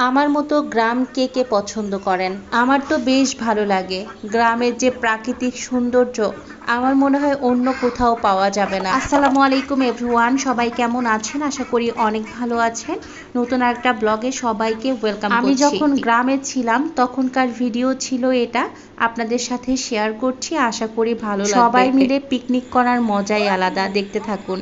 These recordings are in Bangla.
আমার মতো গ্রাম কে কে পছন্দ করেন? আমার তো বেশ ভালো লাগে। গ্রামের যে প্রাকৃতিক সৌন্দর্য আমার মনে হয় অন্য কোথাও পাওয়া যাবে না। আসসালামু আলাইকুম এভরিওয়ান, সবাই কেমন আছেন? আশা করি অনেক ভালো আছেন। নতুন একটা ব্লগে সবাইকে ওয়েলকাম করছি। আমি যখন গ্রামে ছিলাম তখনকার ভিডিও ছিল এটা, আপনাদের সাথে শেয়ার করছি। আশা করি ভালো লাগবে। সবাই মিলে পিকনিক করার মজাই আলাদা, দেখতে থাকুন।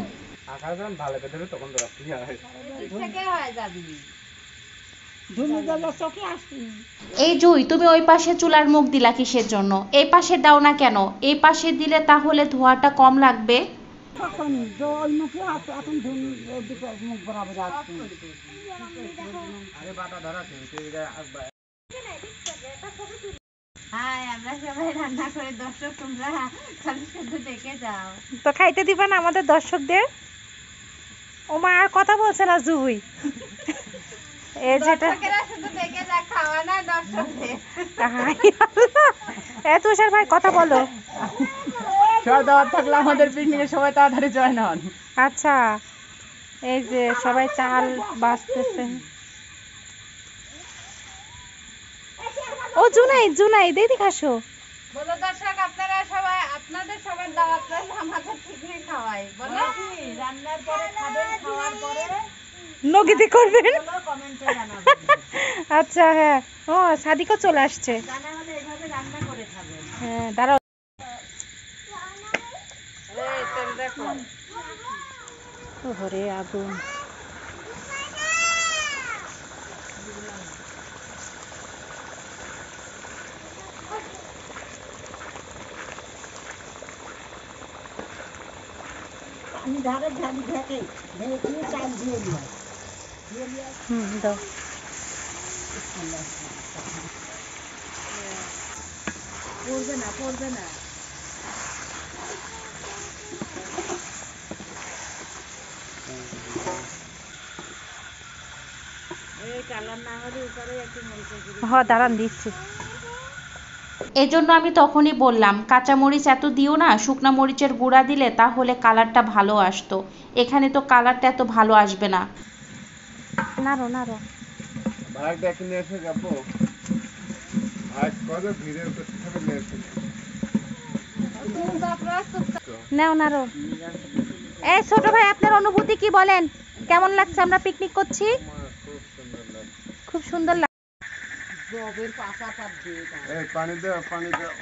এই জুই, তুমি ওই পাশে চুলার মুখ দিলা কিসের জন্য? এই পাশে দাও না কেন? এই পাশে দিলে তাহলে ধোঁয়াটা কম লাগবে। তো খাইতে দিবা না আমাদের দর্শকদের? ওমা আর কথা বলছে না জুই। তুষার ভাই কথা বলো। থাকলে আমাদের পিকনিকে সবাই তাড়াতাড়ি জয়েন হন। আচ্ছা, এই যে সবাই চাল বাছতেছে। ও জুনাই জুনাই দিদি আসো। বলো দর্শক, আপনারা সবাই আপনাদের সবার দাওয়াত রইল আমাদের পিকনিক খাওয়াই। বলো রান্নার পরে খাবেন, খাওয়ার পরে নগিদি করবেন, কমেন্টে জানাবেন। আচ্ছা হ্যাঁ, ও সাদিকও চলে আসছে। জানা হলে এইভাবে রান্না করে খাবেন। হ্যাঁ দাঁড়াও। এই তেল দেখো। ওরে আগুন। আমি ধারে ঝাড়ি ঢেকে ঢেকে চাল দিয়ে দিলাম। দাও। পড়বে না, পড়বে না। এই কালার না হলে উপরে একটু মরিচের গুঁড়ো। হ্যাঁ দাঁড়ান দিচ্ছি। এজন্য আমি তখনই বললাম কাঁচা মরিচ এত দিও না, শুকনা মরিচের গুঁড়া দিলে তাহলে কালারটা ভালো আসতো। এখানে তো কালারটা এত ভালো আসবে না। নাড়ো নাড়ো। ভাই দেখে নিয়ে এসে যাবো। আজ কত ভিড়ে করতে নিয়ে এসে। নাও নাড়ো। এই ছোট ভাই, আপনার অনুভূতি কি বলেন? কেমন লাগছে আমরা পিকনিক করছি? খুব সুন্দর লাগছে। জবের পাশা পাত দিয়ে এই পানি দাও, পানি দাও।